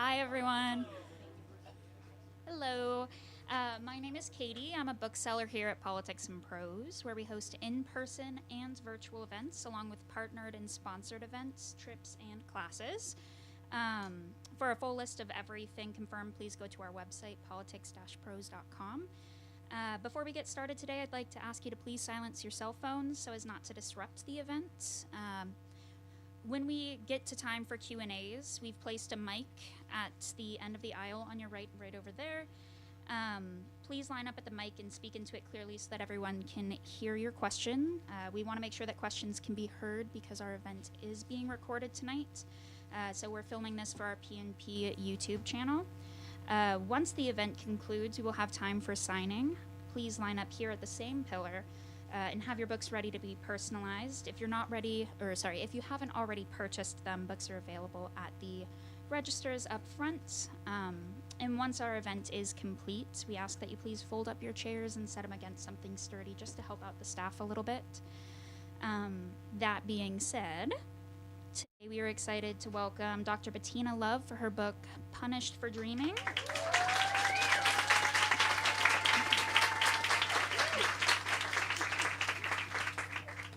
Hi, everyone. Hello. My name is Katie. I'm a bookseller here at Politics and Prose, where we host in-person and virtual events, along with partnered and sponsored events, trips, and classes. For a full list of everything confirmed, please go to our website, politics-prose.com. Before we get started today, I'd like to ask you to please silence your cell phones so as not to disrupt the event. When we get to time for Q&As, we've placed a mic at the end of the aisle on your right over there. Please line up at the mic and speak into it clearly so that everyone can hear your question. We want to make sure that questions can be heard because our event is being recorded tonight. So we're filming this for our PNP YouTube channel. Once the event concludes, we will have time for signing. Please line up here at the same pillar and have your books ready to be personalized. If you haven't already purchased them, books are available at the registers up front. And once our event is complete, we ask that you please fold up your chairs and set them against something sturdy just to help out the staff a little bit. That being said, today we are excited to welcome Dr. Bettina Love for her book, Punished for Dreaming.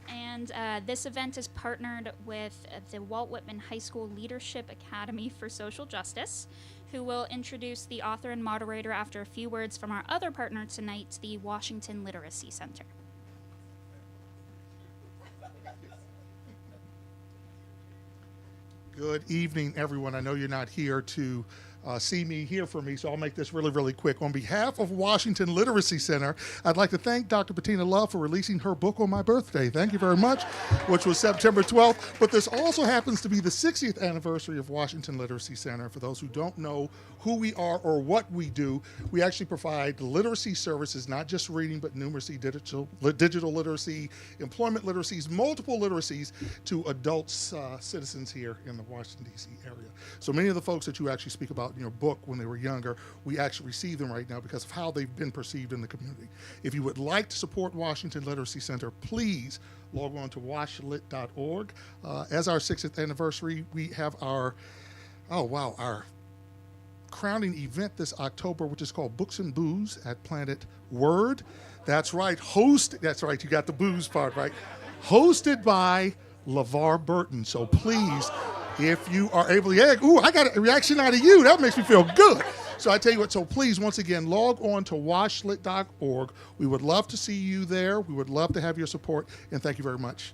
And this event is partnered with the Walt Whitman High School Leadership Academy for Social Justice, who will introduce the author and moderator after a few words from our other partner tonight, the Washington Literacy Center. Good evening, everyone. I know you're not here to hear from me, so I'll make this really, really quick. On behalf of Washington Literacy Center, I'd like to thank Dr. Bettina Love for releasing her book on my birthday. Thank you very much, which was September 12th. But this also happens to be the 60th anniversary of Washington Literacy Center. For those who don't know who we are or what we do, we actually provide literacy services, not just reading, but numeracy, digital literacy, employment literacies, multiple literacies to adults, citizens here in the Washington, D.C. area. So many of the folks that you actually speak about in your book when they were younger, we actually receive them right now because of how they've been perceived in the community. If you would like to support Washington Literacy Center, please log on to washlit.org. As our 60th anniversary, we have our crowning event this October, which is called Books and Booze at Planet Word. That's right, that's right, you got the booze part right. Hosted by LeVar Burton. So please, if you are able to, I got a reaction out of you. That makes me feel good. So I tell you what, so please, once again, log on to washlit.org. We would love to see you there. We would love to have your support, and thank you very much.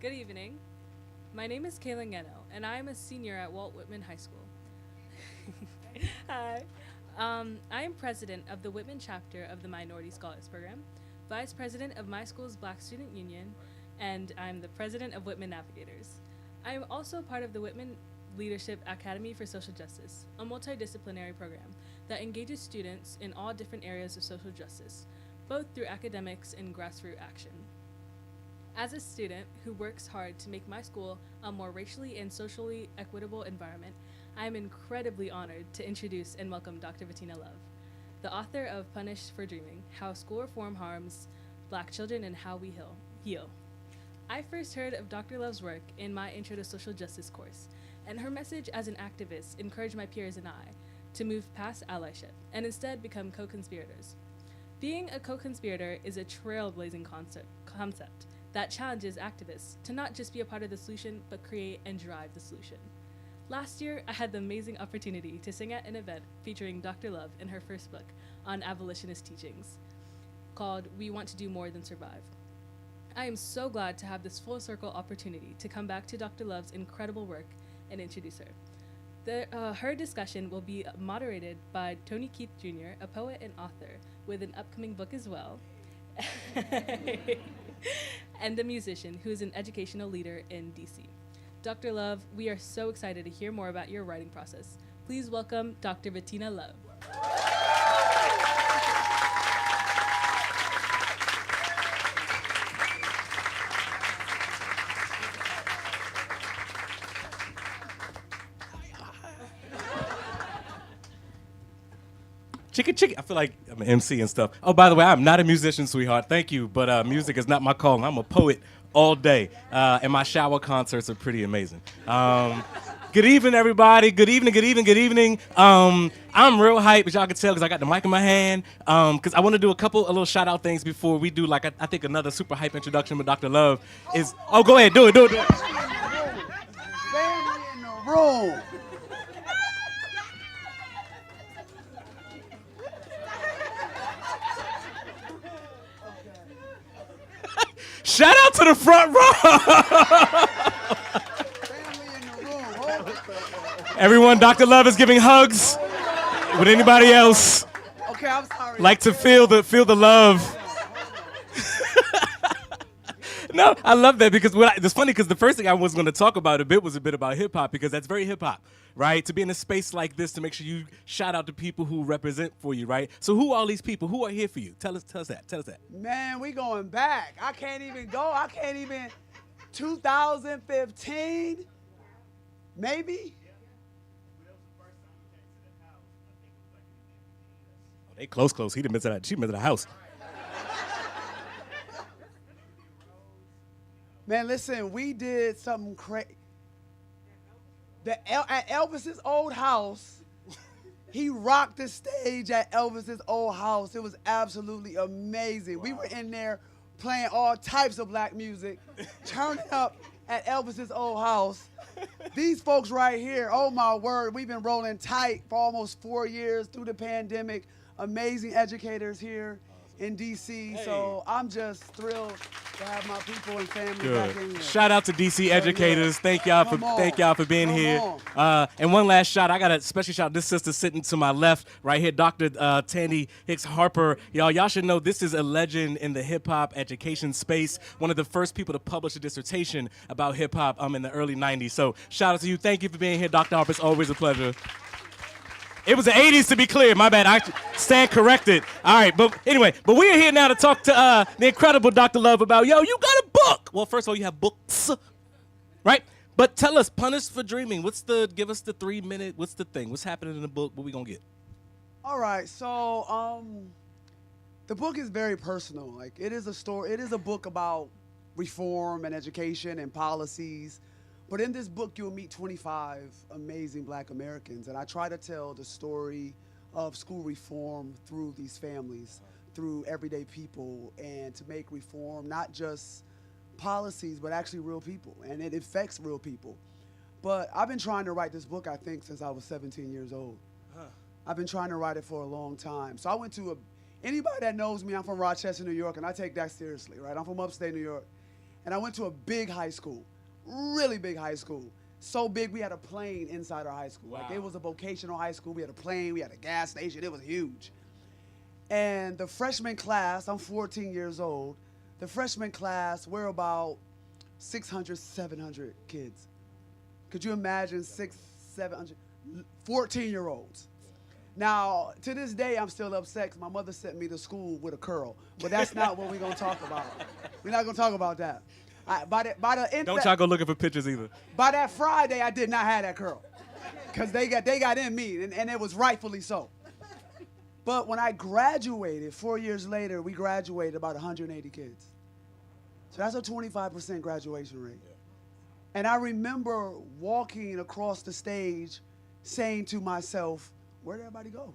Good evening. My name is Kayla Geno, and I am a senior at Walt Whitman High School. Hi. I am president of the Whitman chapter of the Minority Scholars Program, vice president of my school's Black Student Union, and I'm the president of Whitman Navigators. I am also part of the Whitman Leadership Academy for Social Justice, a multidisciplinary program that engages students in all different areas of social justice, both through academics and grassroots action. As a student who works hard to make my school a more racially and socially equitable environment, I am incredibly honored to introduce and welcome Dr. Bettina Love, the author of Punished for Dreaming, How School Reform Harms Black Children and How We Heal. I first heard of Dr. Love's work in my Intro to Social Justice course, and her message as an activist encouraged my peers and I to move past allyship and instead become co-conspirators. Being a co-conspirator is a trailblazing concept that challenges activists to not just be a part of the solution, but create and drive the solution. Last year, I had the amazing opportunity to sing at an event featuring Dr. Love in her first book on abolitionist teachings called We Want to Do More Than Survive. I am so glad to have this full circle opportunity to come back to Dr. Love's incredible work and introduce her. Her discussion will be moderated by Tony Keith Jr., a poet and author with an upcoming book as well, and a musician who is an educational leader in DC. Dr. Love, we are so excited to hear more about your writing process. Please welcome Dr. Bettina Love. Chicken, chicken. I feel like I'm an MC and stuff. Oh, by the way, I'm not a musician, sweetheart. Thank you, but music is not my calling. I'm a poet all day, and my shower concerts are pretty amazing. Good evening, everybody. Good evening, good evening, good evening. I'm real hyped, as y'all can tell, because I got the mic in my hand. Because I want to do a little shout-out things before we do, like, I think another super hype introduction with Dr. Love is... Oh, go ahead. Do it. Family in the room. Shout out to the front row. Family in the room. Hold it. Everyone, Dr. Love is giving hugs. Would anybody else Okay, I'm sorry. like to feel the love? No, I love that because it's funny because the first thing I was going to talk about was a bit about hip hop because that's very hip hop, right? To be in a space like this to make sure you shout out to people who represent for you, right? So who are all these people? Who are here for you? Tell us that. Man, we going back. I can't even go. 2015, maybe? Oh, they close. She been to the house. Man, listen, we did something crazy. At Elvis's old house, he rocked the stage at Elvis's old house. It was absolutely amazing. Wow. We were in there playing all types of black music, turning up at Elvis's old house. These folks right here, oh my word, we've been rolling tight for almost 4 years through the pandemic. Amazing educators here in DC, hey. So I'm just thrilled to have my people and family back in here. Shout out to DC educators. Yeah. Thank y'all for being here. And one last shout. I got a special shout. This sister sitting to my left, right here, Dr. Tandy Hicks Harper. Y'all should know this is a legend in the hip hop education space. One of the first people to publish a dissertation about hip hop in the early '90s. So shout out to you. Thank you for being here, Dr. Harper. It's always a pleasure. It was the 80s, to be clear. My bad. I stand corrected. All right, but anyway, we are here now to talk to the incredible Dr. Love about, you got a book. Well, first of all, you have books, right? But tell us, Punished for Dreaming. Give us the 3-minute, what's the thing? What's happening in the book? What we gonna get? All right, so the book is very personal. Like, it is a story. It is a book about reform and education and policies. But in this book, you'll meet 25 amazing black Americans, and I try to tell the story of school reform through these families, through everyday people, and to make reform not just policies, but actually real people, and it affects real people. But I've been trying to write this book, I think, since I was 17 years old. I've been trying to write it for a long time. So I went to anybody that knows me, I'm from Rochester, New York, and I take that seriously, right? I'm from upstate New York, and I went to a big high school. Really big high school. So big, we had a plane inside our high school. Wow. Like, it was a vocational high school. We had a plane, we had a gas station. It was huge. And the freshman class, I'm 14 years old. The freshman class, we're about 600, 700 kids. Could you imagine 600, 700, 14-year-olds? Now, to this day, I'm still upset because my mother sent me to school with a curl. But that's not what we're going to talk about. We're not going to talk about that. Don't y'all go looking for pictures either. By that Friday, I did not have that curl, because they got in me, and it was rightfully so. But when I graduated, 4 years later, we graduated about 180 kids. So that's a 25% graduation rate. Yeah. And I remember walking across the stage, saying to myself, "Where did everybody go?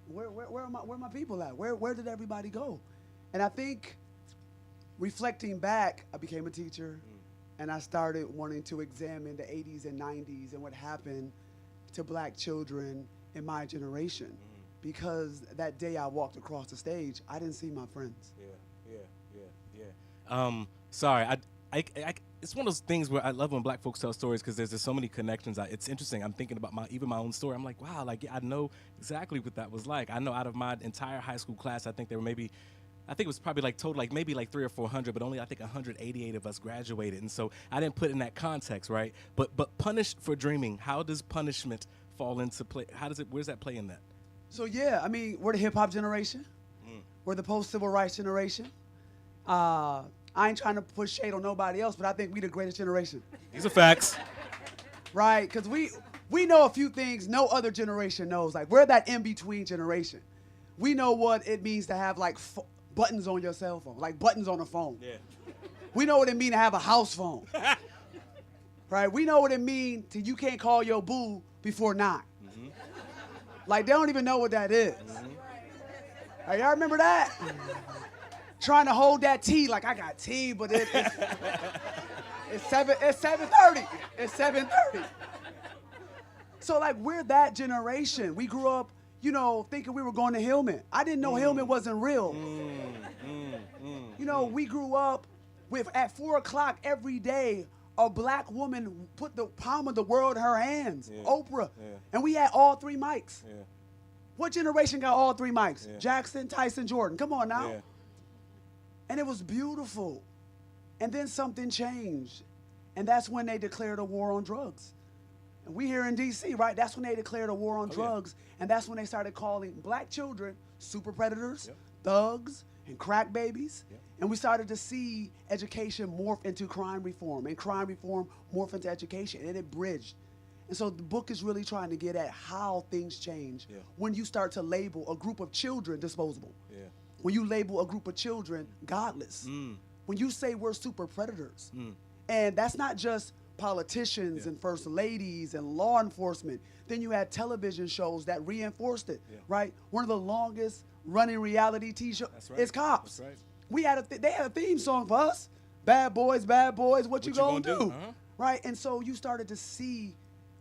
Where are my people at? Where did everybody go?" And I think, reflecting back, I became a teacher, and I started wanting to examine the 80s and 90s and what happened to black children in my generation. Because that day I walked across the stage, I didn't see my friends. Sorry, it's one of those things where I love when black folks tell stories because there's just so many connections. It's interesting. I'm thinking about my own story. I'm like, wow, I know exactly what that was like. I know out of my entire high school class, I think it was probably total maybe 300 or 400, but only I think 188 of us graduated. And so I didn't put in that context, right? But Punished for Dreaming, how does punishment fall into play? Where's that play in that? So yeah, I mean, we're the hip hop generation. We're the post-civil rights generation. I ain't trying to push shade on nobody else, but I think we the greatest generation. These are facts. Right, because we know a few things no other generation knows. Like, we're that in-between generation. We know what it means to have, like, buttons on your cell phone, like buttons on a phone. Yeah. We know what it means to have a house phone. Right? We know what it means to you can't call your boo before 9. Mm-hmm. Like, they don't even know what that is. Mm-hmm. Right, y'all remember that? Trying to hold that tea like I got tea, but it's 7:30. It's 7:30. So, like, we're that generation. We grew up, you know, thinking we were going to Hillman. I didn't know Hillman wasn't real. You know, we grew up with, at 4 o'clock every day, a black woman put the palm of the world in her hands, Oprah. Yeah. And we had all 3 mics. Yeah. What generation got all 3 mics? Yeah. Jackson, Tyson, Jordan. Come on now. Yeah. And it was beautiful. And then something changed. And that's when they declared a war on drugs. And we here in D.C., right? That's when they declared a war on drugs. Yeah. And that's when they started calling black children super predators, thugs, and crack babies. Yep. And we started to see education morph into crime reform, and crime reform morph into education, and it bridged. And so the book is really trying to get at how things change when you start to label a group of children disposable. Yeah. When you label a group of children godless. When you say we're super predators. And that's not just politicians and first ladies and law enforcement. Then you had television shows that reinforced it, right? One of the longest running reality TV shows is Cops. That's right. We had they had a theme song for us. Bad boys, what you gonna do? Uh-huh. Right? And so you started to see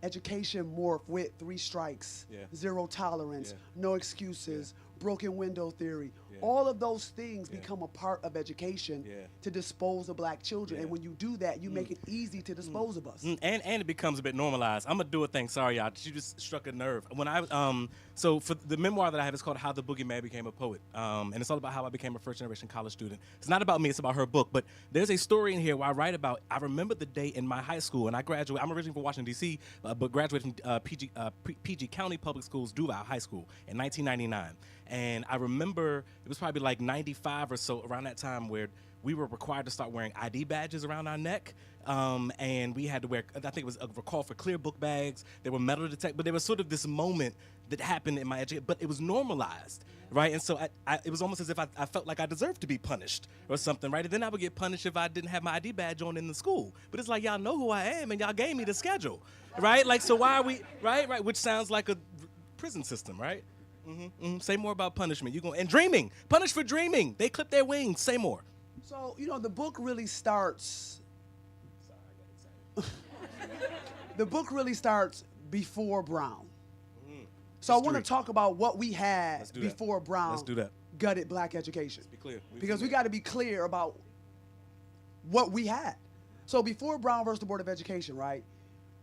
education morph with 3 strikes, zero tolerance, no excuses, broken window theory. All of those things become a part of education to dispose of black children. And when you do that, you make it easy to dispose of us. And it becomes a bit normalized. I'm going to do a thing. Sorry, y'all. You just struck a nerve. When I so for the memoir that I have, it's called How the Boogeyman Became a Poet. And it's all about how I became a first-generation college student. It's not about me. It's about her book. But there's a story in here where I write about, I remember the day in my high school, and I graduated. I'm originally from Washington, D.C., but graduated from PG County Public Schools, Duval High School in 1999. And I remember it was probably like 95 or so, around that time, where we were required to start wearing ID badges around our neck. And we had to wear, I think it was a recall for clear book bags. There were metal detectors, but there was sort of this moment that happened in my education, but it was normalized, right? And so it was almost as if I felt like I deserved to be punished or something, right? And then I would get punished if I didn't have my ID badge on in the school. But it's like, y'all know who I am, and y'all gave me the schedule, right? Like, so why are we, right? Which sounds like a prison system, right? Say more about punishment. And dreaming. Punish for dreaming. They clip their wings. Say more. So, you know, the book really starts. Sorry, I got excited. The book really starts before Brown. So I want to talk about what we had before Brown. Let's do that. Gutted black education. Let's be clear. Because we got to be clear about what we had. So before Brown versus the Board of Education, right,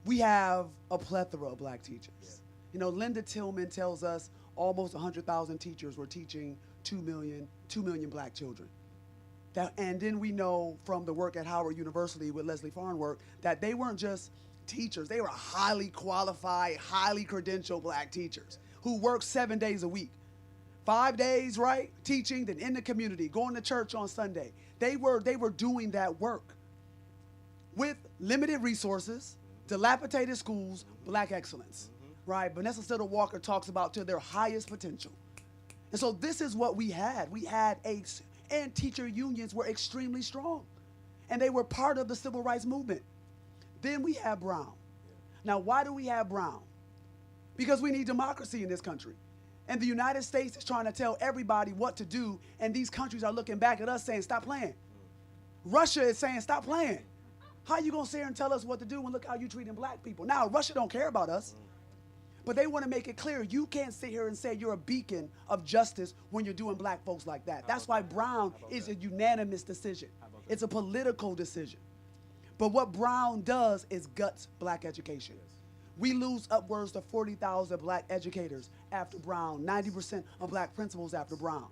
we have a plethora of black teachers. Yeah. You know, Linda Tillman tells us almost 100,000 teachers were teaching 2 million black children. And then we know from the work at Howard University with Leslie Farnworth that they weren't just teachers. They were highly qualified, highly credentialed black teachers who worked 7 days a week. 5 days, right, teaching, then in the community, going to church on Sunday. They were doing that work with limited resources, dilapidated schools, black excellence. Right, Vanessa Siddle Walker talks about to their highest potential. And so this is what we had. We had and teacher unions were extremely strong. And they were part of the civil rights movement. Then we have Brown. Now, why do we have Brown? Because we need democracy in this country. And the United States is trying to tell everybody what to do, and these countries are looking back at us saying, stop playing. Russia is saying, stop playing. How are you going to sit here and tell us what to do when look how you're treating black people? Now, Russia don't care about us. But they want to make it clear you can't sit here and say you're a beacon of justice when you're doing black folks like that. That's why Brown is a unanimous decision. It's a political decision. But what Brown does is guts black education. We lose upwards to 40,000 black educators after Brown, 90% of black principals after Brown.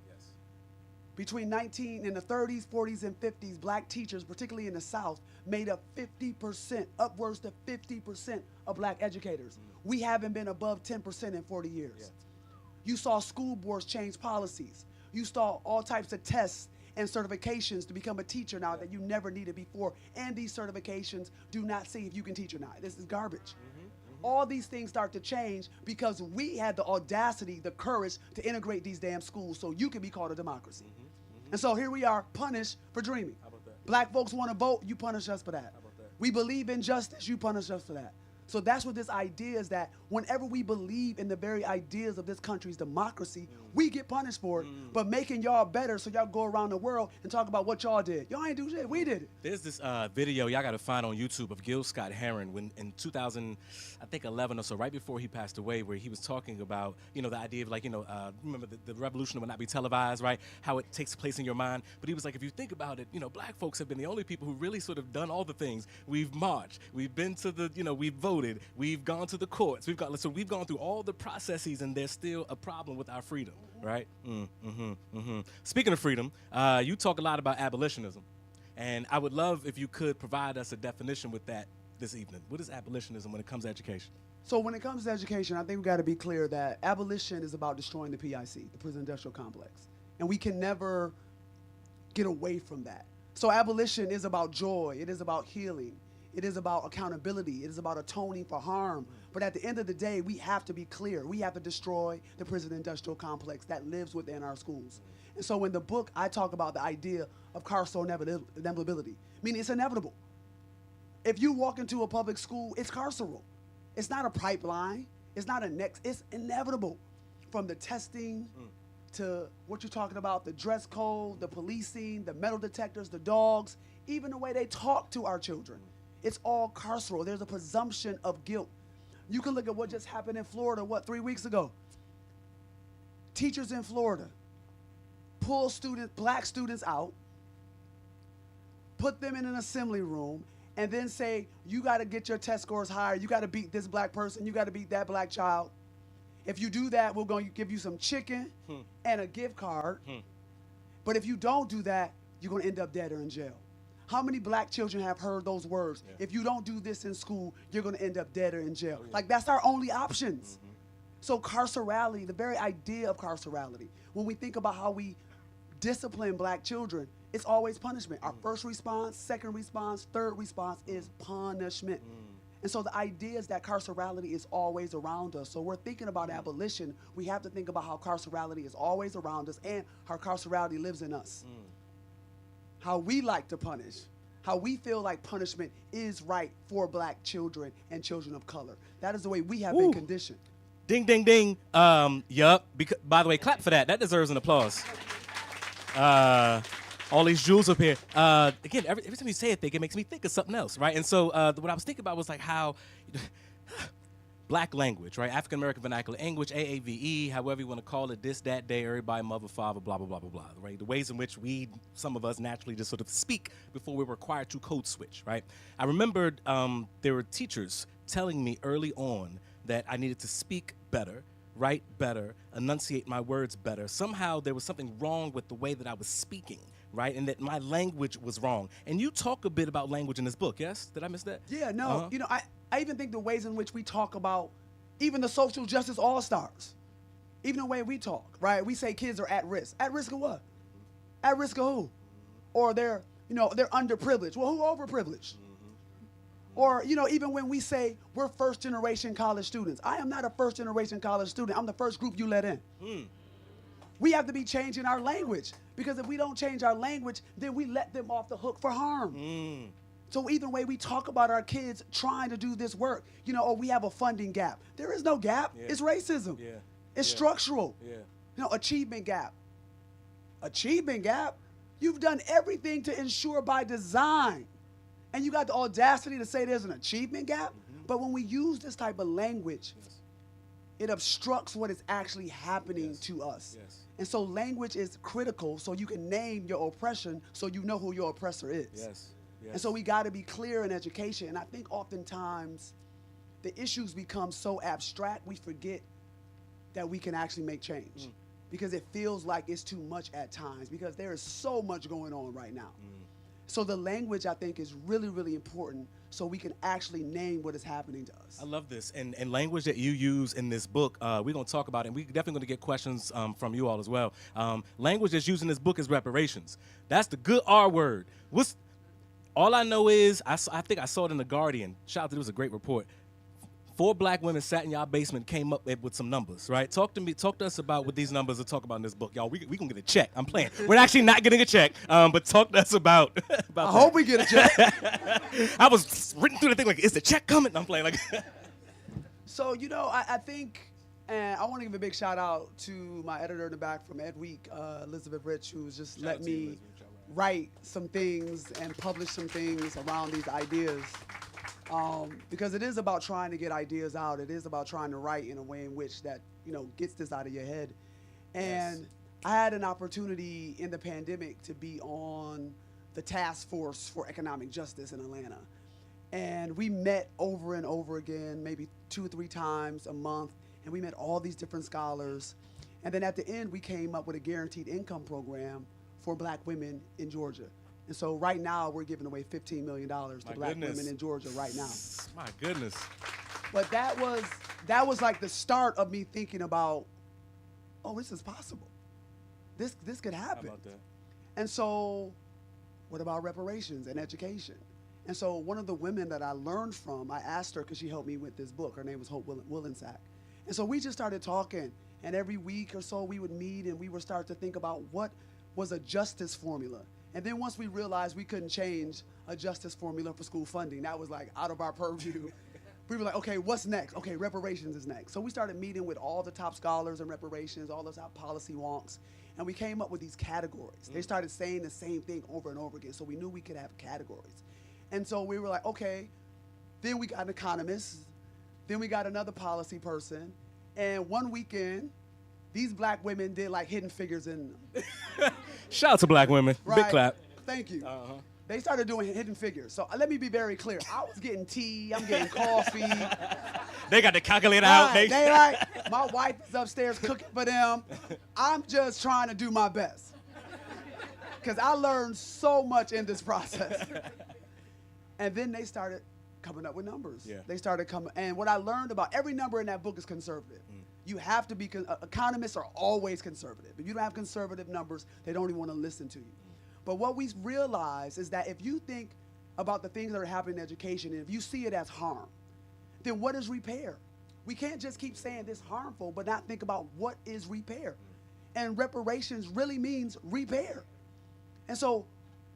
Between in the 30s, 40s, and 50s, black teachers, particularly in the South, made up 50%, upwards to 50% of black educators. We haven't been above 10% in 40 years. You saw school boards change policies. You saw all types of tests and certifications to become a teacher now that you never needed before. And these certifications do not say if you can teach or not. This is garbage. all these things start to change because we had the audacity, the courage to integrate these damn schools so you can be called a democracy. And so here we are, punished for dreaming. How about that? Black folks want to vote, you punish us for that. How about that? We believe in justice, you punish us for that. So that's what this idea is, that whenever we believe in the very ideas of this country's democracy, we get punished for it. But making y'all better so y'all go around the world and talk about what y'all did. Y'all ain't do shit, we did it. There's this video y'all got to find on YouTube of Gil Scott Heron when in 2011 or so, right before he passed away, where he was talking about, you know, the idea of like, you know, remember the revolution would not be televised, right? How it takes place in your mind. But he was like, if you think about it, you know, black folks have been the only people who really sort of done all the things. We've marched, we've been to the, you know, we've voted, we've gone to the courts, we've gone through all the processes, and there's still a problem with our freedom, right? Speaking of freedom, you talk a lot about abolitionism, and I would love if you could provide us a definition with that this evening. What is abolitionism when it comes to education? So when it comes to education, I think we got to be clear that abolition is about destroying the PIC, the prison industrial complex. And we can never get away from that. So abolition is about joy. It is about healing. It is about accountability. It is about atoning for harm. But at the end of the day, we have to be clear. We have to destroy the prison industrial complex that lives within our schools. And so in the book, I talk about the idea of carceral inevitability, meaning it's inevitable. If you walk into a public school, it's carceral. It's not a pipeline. It's not a next. It's inevitable. From the testing to what you're talking about, the dress code, the policing, the metal detectors, the dogs, even the way they talk to our children. It's all carceral. There's a presumption of guilt. You can look at what just happened in Florida, 3 weeks ago? Teachers in Florida pull black students out, put them in an assembly room, and then say, you got to get your test scores higher. You got to beat this black person. You got to beat that black child. If you do that, we're going to give you some chicken and a gift card. But if you don't do that, you're going to end up dead or in jail. How many black children have heard those words? Yeah. If you don't do this in school, you're going to end up dead or in jail. Like, that's our only options. So carcerality, the very idea of carcerality, when we think about how we discipline black children, it's always punishment. Our first response, second response, third response is punishment. And so the idea is that carcerality is always around us. So we're thinking about abolition. We have to think about how carcerality is always around us and how carcerality lives in us. How we like to punish, how we feel like punishment is right for black children and children of color. That is the way we have been conditioned. Ding, ding, ding. Yup. By the way, clap for that. That deserves an applause. All these jewels up here. Again, every time you say it, it makes me think of something else, right? And so what I was thinking about was like how black language, right? African American vernacular language, AAVE, however you want to call it, this, that, day, everybody, mother, father, blah, blah, blah, blah, blah, right? The ways in which some of us naturally just sort of speak before we're required to code switch, right? I remembered there were teachers telling me early on that I needed to speak better, write better, enunciate my words better. Somehow there was something wrong with the way that I was speaking, right? And that my language was wrong. And you talk a bit about language in this book, yes? Did I miss that? Yeah, no. You know, I even think the ways in which we talk about even the social justice all-stars, even the way we talk, right? We say kids are at risk. At risk of what? At risk of who? Or they're underprivileged. Well, who overprivileged? Or, even when we say we're first-generation college students, I am not a first-generation college student. I'm the first group you let in. We have to be changing our language, because if we don't change our language, then we let them off the hook for harm. So even the way we talk about our kids trying to do this work, we have a funding gap. There is no gap. Yeah. It's racism. Yeah. It's structural. Yeah. Achievement gap. Achievement gap? You've done everything to ensure by design. And you got the audacity to say there's an achievement gap? But when we use this type of language, it obstructs what is actually happening to us. And so language is critical so you can name your oppression so you know who your oppressor is. And so we got to be clear in education. And I think oftentimes the issues become so abstract, we forget that we can actually make change. Because it feels like it's too much at times, because there is so much going on right now. So the language, I think, is really, really important so we can actually name what is happening to us. I love this. And language that you use in this book, we're going to talk about it, and we're definitely going to get questions from you all as well. Language that's used in this book is reparations. That's the good R word. All I know is, I think I saw it in The Guardian. Shout out to, it was a great report. 4 black women sat in y'all basement, came up with some numbers, right? Talk to us about what these numbers are talk about in this book. Y'all, we gonna get a check. I'm playing. We're actually not getting a check, but talk to us about I hope we get a check. I was written through the thing like, is the check coming? I'm playing like. So, I think, and I want to give a big shout out to my editor in the back from Ed Week, Elizabeth Rich, who's just let me write some things and publish some things around these ideas. Because it is about trying to get ideas out. It is about trying to write in a way in which that, gets this out of your head. And yes. I had an opportunity in the pandemic to be on the task force for economic justice in Atlanta. And we met over and over again, maybe 2 or 3 times a month. And we met all these different scholars. And then at the end, we came up with a guaranteed income program for black women in Georgia. And so right now, we're giving away $15 million to black women in Georgia right now. My goodness. But that was like the start of me thinking about, oh, this is possible. This could happen. How about that? And so what about reparations and education? And so one of the women that I learned from, I asked her, because she helped me with this book. Her name was Hope Willensack. And so we just started talking. And every week or so, we would meet, and we would start to think about what was a justice formula. And then once we realized we couldn't change a justice formula for school funding, that was like out of our purview. We were like, okay, what's next? Okay, reparations is next. So we started meeting with all the top scholars in reparations, all those top policy wonks, and we came up with these categories. They started saying the same thing over and over again, so we knew we could have categories. And so we were like, okay, then we got an economist, then we got another policy person, and one weekend, these black women did like hidden figures in them. Shout out to black women. Right? Big clap. Thank you. They started doing hidden figures. So let me be very clear. I was getting tea. I'm getting coffee. They got the calculator out. They like, my wife is upstairs cooking for them. I'm just trying to do my best. Because I learned so much in this process. And then they started coming up with numbers. Yeah. They started coming. And what I learned about every number in that book is conservative. You have to be, economists are always conservative. If you don't have conservative numbers, they don't even want to listen to you. But what we realize is that if you think about the things that are happening in education, and if you see it as harm, then what is repair? We can't just keep saying this harmful, but not think about what is repair. And reparations really means repair. And so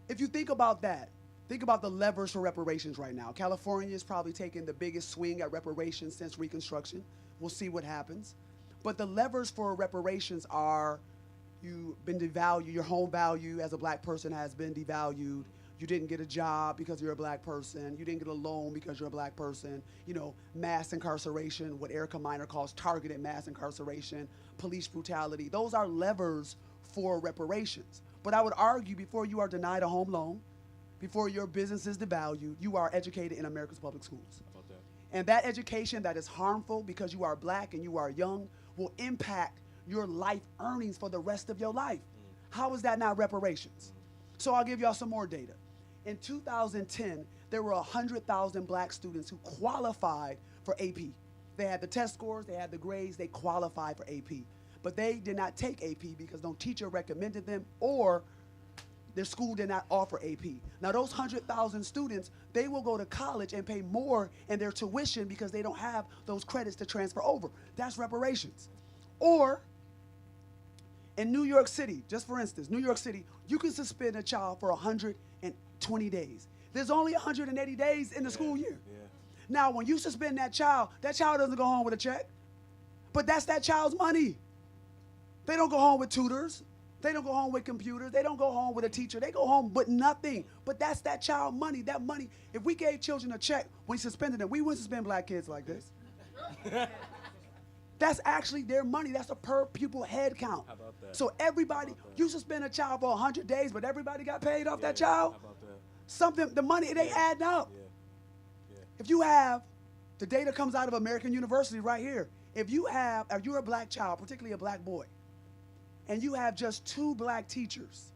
if you think about that, think about the levers for reparations right now. California is probably taking the biggest swing at reparations since Reconstruction. We'll see what happens. But the levers for reparations are you've been devalued, your home value as a black person has been devalued. You didn't get a job because you're a black person. You didn't get a loan because you're a black person. Mass incarceration, what Erica Miner calls targeted mass incarceration, police brutality. Those are levers for reparations. But I would argue before you are denied a home loan, before your business is devalued, you are educated in America's public schools. And that education that is harmful because you are black and you are young will impact your life earnings for the rest of your life. How is that not reparations? So I'll give y'all some more data. In 2010, there were 100,000 black students who qualified for AP. They had the test scores, they had the grades, they qualified for AP. But they did not take AP because no teacher recommended them or their school did not offer AP. Now those 100,000 students, they will go to college and pay more in their tuition because they don't have those credits to transfer over. That's reparations. Or in New York City, just for instance, New York City, you can suspend a child for 120 days. There's only 180 days in the school year. Yeah. Now when you suspend that child doesn't go home with a check, but that's that child's money. They don't go home with tutors. They don't go home with computers. They don't go home with a teacher. They go home with nothing. But that's that child money. That money, if we gave children a check when we suspended them, we wouldn't suspend black kids like this. That's actually their money. That's a per pupil head count. How about that? So everybody, you suspend a child for 100 days, but everybody got paid off that child? How about that? Something, the money, it ain't adding up. If you have, the data comes out of American University right here. If you're a black child, particularly a black boy, and you have just 2 black teachers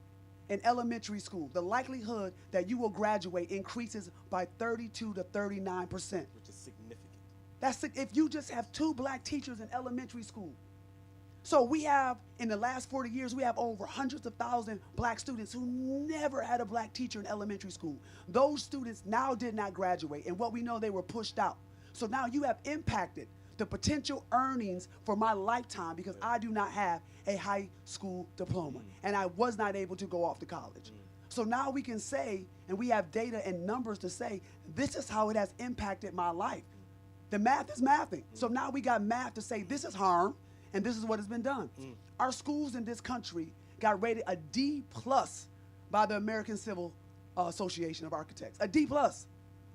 in elementary school, the likelihood that you will graduate increases by 32 to 39%. Which is significant. That's if you just have 2 black teachers in elementary school. So we have, in the last 40 years, we have over hundreds of thousands black students who never had a black teacher in elementary school. Those students now did not graduate, and what we know, they were pushed out. So now you have impacted the potential earnings for my lifetime because I do not have a high school diploma and I was not able to go off to college. So now we can say, and we have data and numbers to say, this is how it has impacted my life. The math is mathing. So now we got math to say this is harm and this is what has been done. Our schools in this country got rated a D+ by the American Civil Association of Architects, a D+.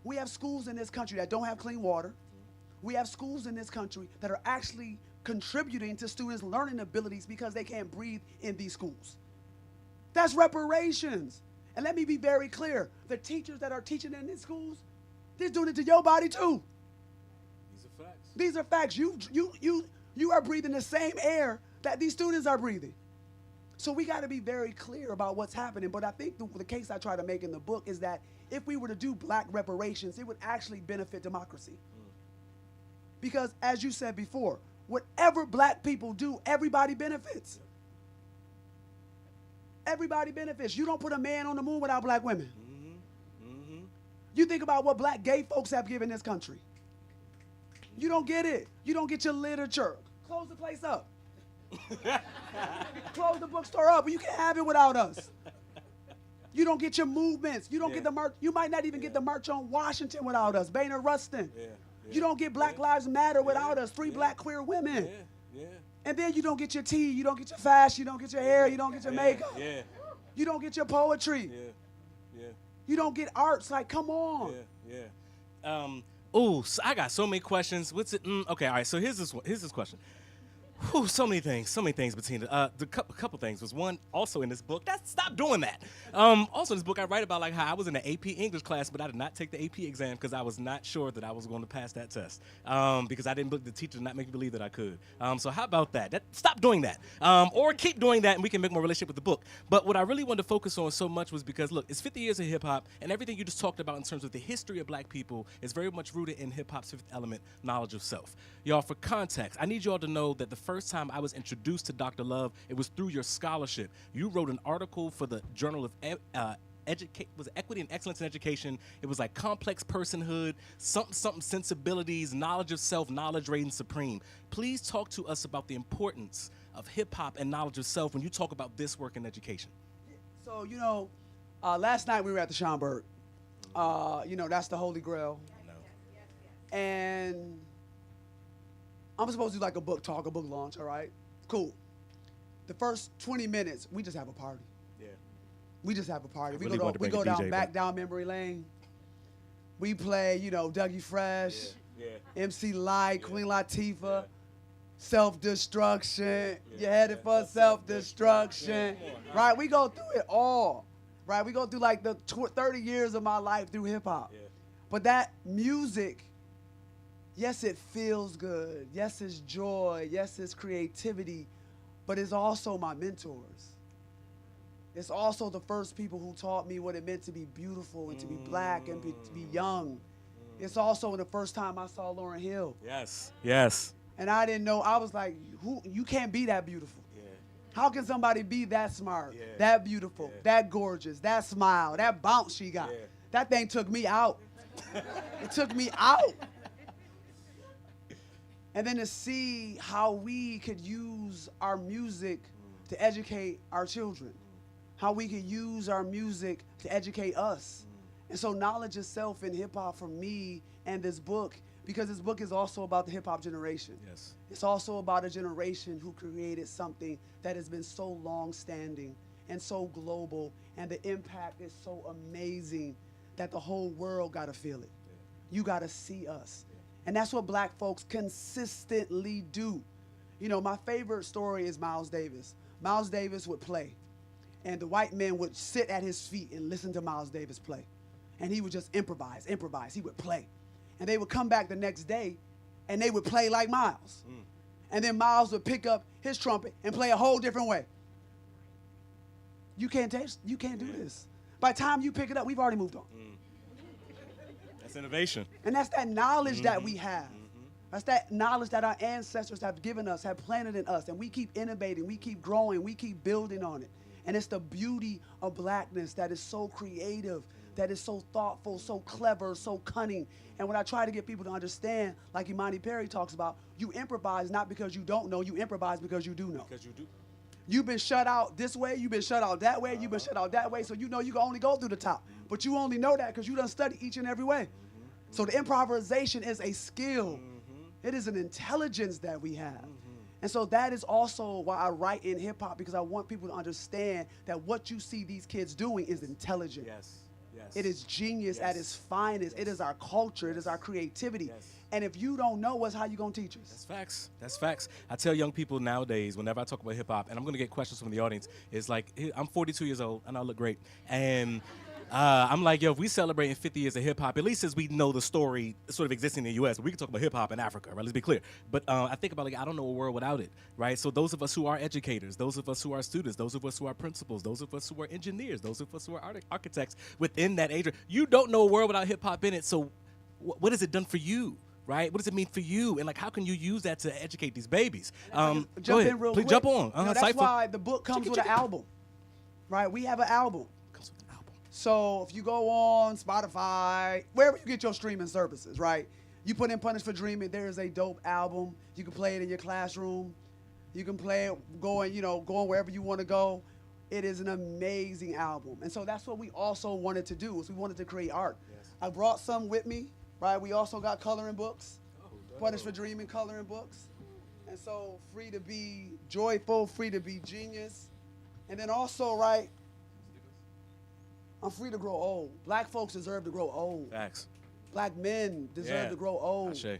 We have schools in this country that don't have clean water. We have schools in this country that are actually contributing to students' learning abilities because they can't breathe in these schools. That's reparations. And let me be very clear. The teachers that are teaching in these schools, they're doing it to your body too. These are facts. These are facts. You are breathing the same air that these students are breathing. So we got to be very clear about what's happening. But I think the case I try to make in the book is that if we were to do black reparations, it would actually benefit democracy. Because as you said before, whatever black people do, everybody benefits. Everybody benefits. You don't put a man on the moon without black women. You think about what black gay folks have given this country. You don't get it. You don't get your literature. Close the place up. Close the bookstore up. You can't have it without us. You don't get your movements. You don't get the march. You might not even get the March on Washington without us. Boehner Rustin. You don't get Black Lives Matter without us. 3 black queer women. And then you don't get your tea. You don't get your fashion. You don't get your hair. You don't get your makeup. You don't get your poetry. You don't get arts. Like, come on. Oh, so I got so many questions. What's it? Okay, all right. So here's this question. Whew, so many things, Bettina. The couple things was one also in this book. Stop doing that. Also in this book, I write about like how I was in the AP English class, but I did not take the AP exam because I was not sure that I was going to pass that test. Because I didn't. The teacher did not make me believe that I could. So how about that? Stop doing that. Or keep doing that, and we can make more relationship with the book. But what I really wanted to focus on so much was because look, it's 50 years of hip hop, and everything you just talked about in terms of the history of black people is very much rooted in hip hop's fifth element, knowledge of self. Y'all, for context, I need y'all to know that the first time I was introduced to Dr. Love, it was through your scholarship. You wrote an article for the Journal of Equity and Excellence in Education. It was like complex personhood, something sensibilities, knowledge of self, knowledge reigns supreme. Please talk to us about the importance of hip hop and knowledge of self when you talk about this work in education. So, last night we were at the Schomburg. That's the Holy Grail. And I'm supposed to do like a book talk, a book launch, all right? Cool. The first 20 minutes, we just have a party. We just have a party. We go down memory lane. We play, Dougie Fresh, MC Light, Queen Latifah, self-destruction. You're headed for self-destruction. Right? We go through it all. Right? We go through like the 30 years of my life through hip-hop. But that music, yes, it feels good. Yes, it's joy. Yes, it's creativity. But it's also my mentors. It's also the first people who taught me what it meant to be beautiful and to be black and to be young. It's also the first time I saw Lauryn Hill. Yes. And I didn't know. I was like, you can't be that beautiful. How can somebody be that smart, that beautiful, that gorgeous, that smile, that bounce she got? That thing took me out. It took me out. And then to see how we could use our music to educate our children, how we could use our music to educate us. And so knowledge of self in hip-hop for me and this book, because this book is also about the hip-hop generation. It's also about a generation who created something that has been so long-standing and so global, and the impact is so amazing that the whole world got to feel it. You got to see us. And that's what black folks consistently do. My favorite story is Miles Davis. Miles Davis would play, and the white men would sit at his feet and listen to Miles Davis play. And he would just improvise. He would play. And they would come back the next day, and they would play like Miles. And then Miles would pick up his trumpet and play a whole different way. You can't do this. By the time you pick it up, we've already moved on. That's innovation. And that's that knowledge that we have. That's that knowledge that our ancestors have given us, have planted in us. And we keep innovating, we keep growing, we keep building on it. And it's the beauty of blackness that is so creative, that is so thoughtful, so clever, so cunning. And when I try to get people to understand, like Imani Perry talks about, you improvise not because you don't know, you improvise because you do know. Because you do. You've been shut out this way, you've been shut out that way, you've been shut out that way, so you know you can only go through the top. But you only know that because you done study each and every way. So the improvisation is a skill. It is an intelligence that we have. And so that is also why I write in hip hop, because I want people to understand that what you see these kids doing is intelligent. Yes. Yes. It is genius Yes. at its finest. Yes. It is our culture. It is our creativity. Yes. And if you don't know us, how you gonna teach us? That's facts. That's facts. I tell young people nowadays, whenever I talk about hip hop, and I'm gonna get questions from the audience, it's like, I'm 42 years old and I look great. And I'm like, yo, if we celebrating 50 years of hip hop, at least as we know the story sort of existing in the U.S., we can talk about hip hop in Africa, right? Let's be clear. But I think about, like, I don't know a world without it, right? So those of us who are educators, those of us who are students, those of us who are principals, those of us who are engineers, those of us who are architects within that age, you don't know a world without hip hop in it. So what has it done for you? Right? What does it mean for you? And like, how can you use that to educate these babies? Jump go ahead. in real Please quick. jump on. You know, that's Cypher. why the book comes with an album, right? We have an album. Comes with an album. So if you go on Spotify, wherever you get your streaming services, right? You put in Punish for Dreaming, there is a dope album. You can play it in your classroom. You can play it going wherever you want to go. It is an amazing album. And so that's what we also wanted to do, is we wanted to create art. Yes. I brought some with me, right? We also got coloring books. Punish for Dreaming coloring books. And so free to be joyful, free to be genius. And then also, right, I'm free to grow old. Black folks deserve to grow old. Facts. Black men deserve to grow old. Ashe.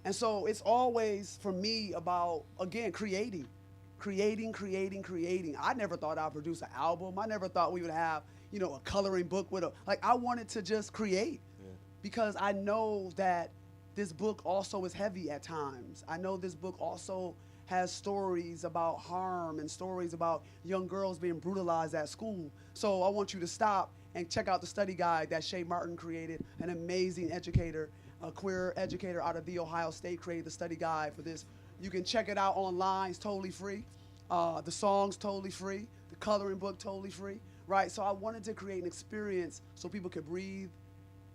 And so it's always, for me, about, again, creating. Creating. I never thought I'd produce an album. I never thought we would have, a coloring book with I wanted to just create. Yeah. Because I know that this book also is heavy at times. I know this book also has stories about harm and stories about young girls being brutalized at school. So I want you to stop and check out the study guide that Shay Martin created, an amazing educator, a queer educator out of The Ohio State, created the study guide for this. You can check it out online. It's totally free. The song's totally free. The coloring book, totally free. Right? So I wanted to create an experience so people could breathe,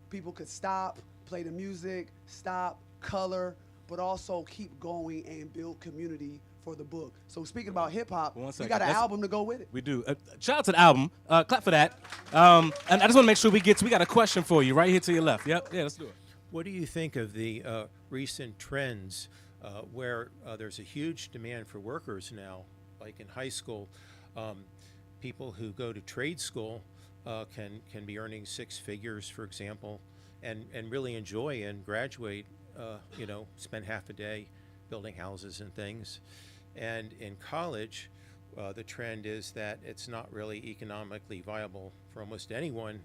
people could stop, play the music, stop, color, but also keep going and build community for the book. So speaking about hip hop, we got an album to go with it. We do. Shout out to the album. Clap for that. And I just want to make sure we got a question for you right here to your left. Yep. Yeah, let's do it. What do you think of the recent trends where there's a huge demand for workers now, like in high school? People who go to trade school can be earning six figures, for example, and really enjoy and graduate, spend half a day building houses and things. And in college, the trend is that it's not really economically viable for almost anyone.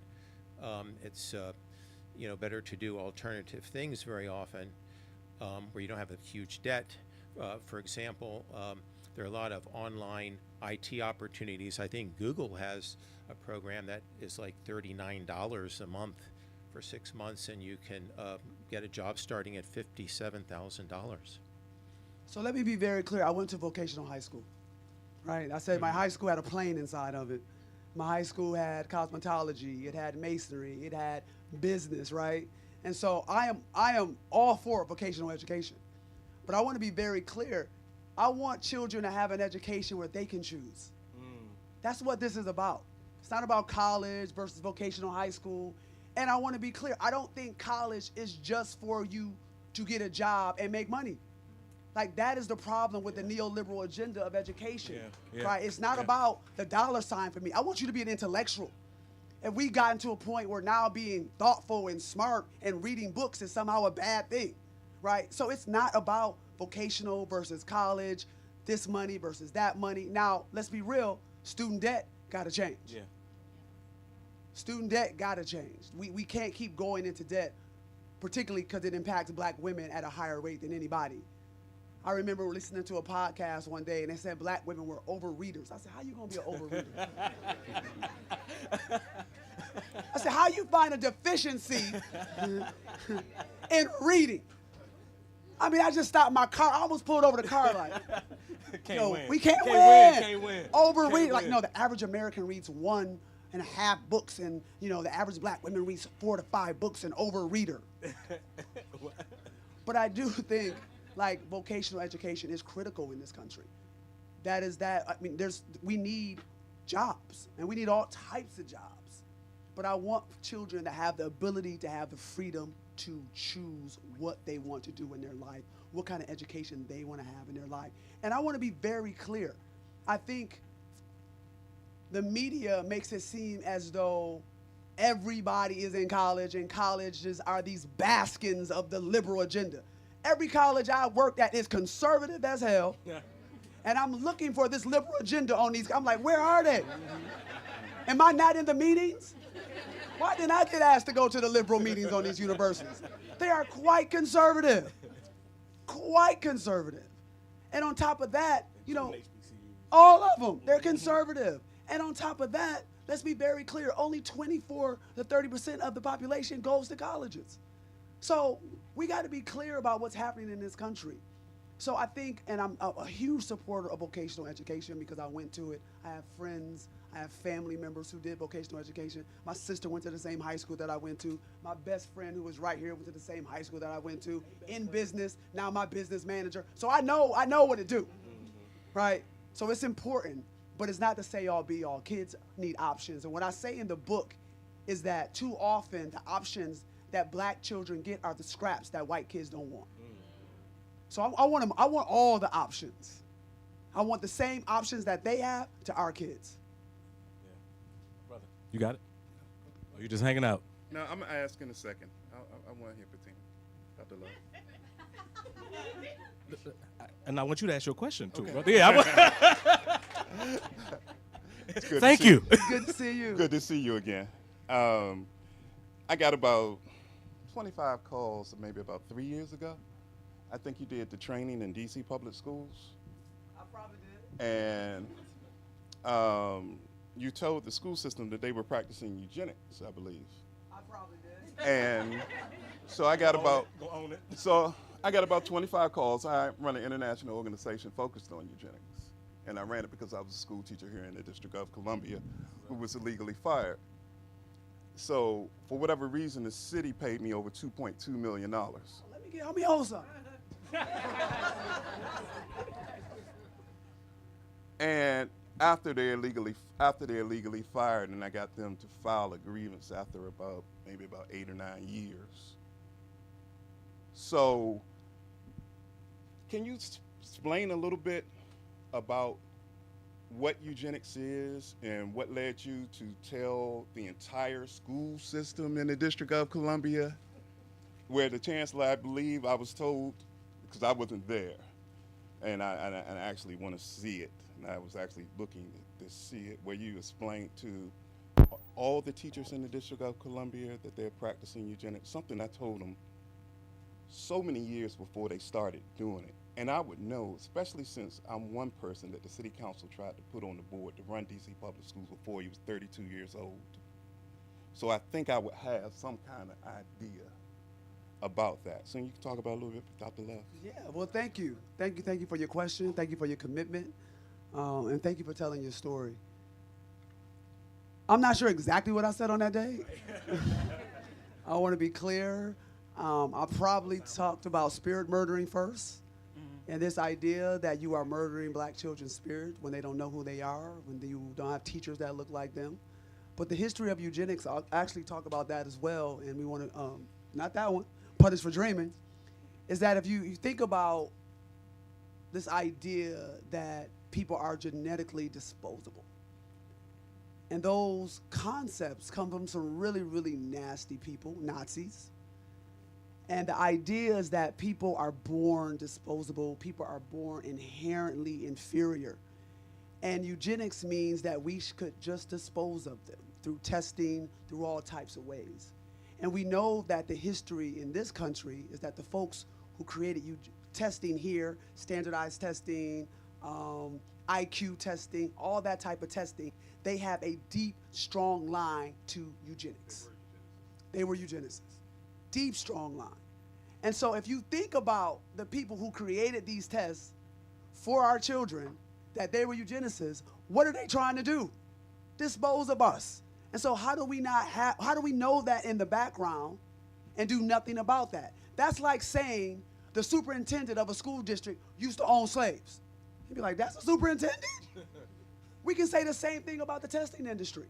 It's better to do alternative things very often, where you don't have a huge debt. For example, there are a lot of online IT opportunities. I think Google has a program that is like $39 a month for 6 months, and you can get a job starting at $57,000. So let me be very clear. I went to vocational high school, right? I said my high school had a plane inside of it. My high school had cosmetology, it had masonry, it had business, right? And so I am all for vocational education. But I want to be very clear. I want children to have an education where they can choose. That's what this is about. It's not about college versus vocational high school. And I want to be clear. I don't think college is just for you to get a job and make money. Like, that is the problem with the neoliberal agenda of education, right? It's not about the dollar sign for me. I want you to be an intellectual. And we gotten to a point where now being thoughtful and smart and reading books is somehow a bad thing, right? So it's not about vocational versus college, this money versus that money. Now, let's be real, student debt gotta change. Yeah. Student debt gotta change. We can't keep going into debt, particularly because it impacts black women at a higher rate than anybody. I remember listening to a podcast one day, and they said black women were overreaders. I said, how you gonna be an overreader? I said, how you find a deficiency in reading? I mean, I just stopped my car. I almost pulled over the car like, Can't win. we can't win. Can't win. Overread. Can't Like, win. no, the average American reads one and have books, and the average black woman reads 4 to 5 books and overreader. But I do think like vocational education is critical in this country. We need jobs, and we need all types of jobs. But I want children to have the ability to have the freedom to choose what they want to do in their life, what kind of education they want to have in their life. And I want to be very clear. I think the media makes it seem as though everybody is in college, and colleges are these baskins of the liberal agenda. Every college I worked at is conservative as hell. And I'm looking for this liberal agenda on these. I'm like, where are they? Am I not in the meetings? Why didn't I get asked to go to the liberal meetings on these universities? They are quite conservative. Quite conservative. And on top of that, all of them, they're conservative. And on top of that, let's be very clear, only 24 to 30% of the population goes to colleges. So we got to be clear about what's happening in this country. So I think, and I'm a huge supporter of vocational education because I went to it. I have friends, I have family members who did vocational education. My sister went to the same high school that I went to. My best friend who was right here went to the same high school that I went to. In business, now my business manager. So I know what to do, right? So it's important, but it's not to say all be all. Kids need options. And what I say in the book is that too often the options that black children get are the scraps that white kids don't want. So I want all the options. I want the same options that they have to our kids. Yeah. Brother, you got it? Or you just hanging out? No, I'm going to ask in a second. I want to hear Bettina. Dr. Love. And I want you to ask your question, too, Okay. brother. Yeah. Thank you. Good to see you. Good to see you again. I got about 25 calls maybe about 3 years ago. I think you did the training in D.C. public schools. I probably did. And you told the school system that they were practicing eugenics, I believe. I probably did. And so I got about Go own it. So I got about 25 calls. I run an international organization focused on eugenics. And I ran it because I was a school teacher here in the District of Columbia who was illegally fired. So for whatever reason, the city paid me over $2.2 million. Help me hold some. And after they're illegally fired, and I got them to file a grievance after maybe about 8 or 9 years. So can you explain a little bit about what eugenics is and what led you to tell the entire school system in the District of Columbia, where the chancellor, I believe, I was told, because I wasn't there, and I actually want to see it, and I was actually looking to see it, where you explained to all the teachers in the District of Columbia that they're practicing eugenics, something I told them so many years before they started doing it. And I would know, especially since I'm one person that the city council tried to put on the board to run DC public schools before he was 32 years old. So I think I would have some kind of idea about that. So you can talk about it a little bit, Dr. Love. Yeah, well, thank you. Thank you for your question. Thank you for your commitment. And thank you for telling your story. I'm not sure exactly what I said on that day. I want to be clear. I probably talked about spirit murdering first. And this idea that you are murdering black children's spirit when they don't know who they are, when you don't have teachers that look like them. But the history of eugenics, I'll actually talk about that as well. And we want to, not that one, Punish for Dreaming, is that if you think about this idea that people are genetically disposable. And those concepts come from some really, really nasty people, Nazis. And the idea is that people are born disposable, people are born inherently inferior. And eugenics means that we could just dispose of them through testing, through all types of ways. And we know that the history in this country is that the folks who created testing here, standardized testing, IQ testing, all that type of testing, they have a deep, strong line to eugenics. They were eugenicists. Deep, strong line. And so if you think about the people who created these tests for our children, that they were eugenicists, what are they trying to do? Dispose of us. And so how do we know that in the background and do nothing about that? That's like saying the superintendent of a school district used to own slaves. You'd be like, that's a superintendent? We can say the same thing about the testing industry.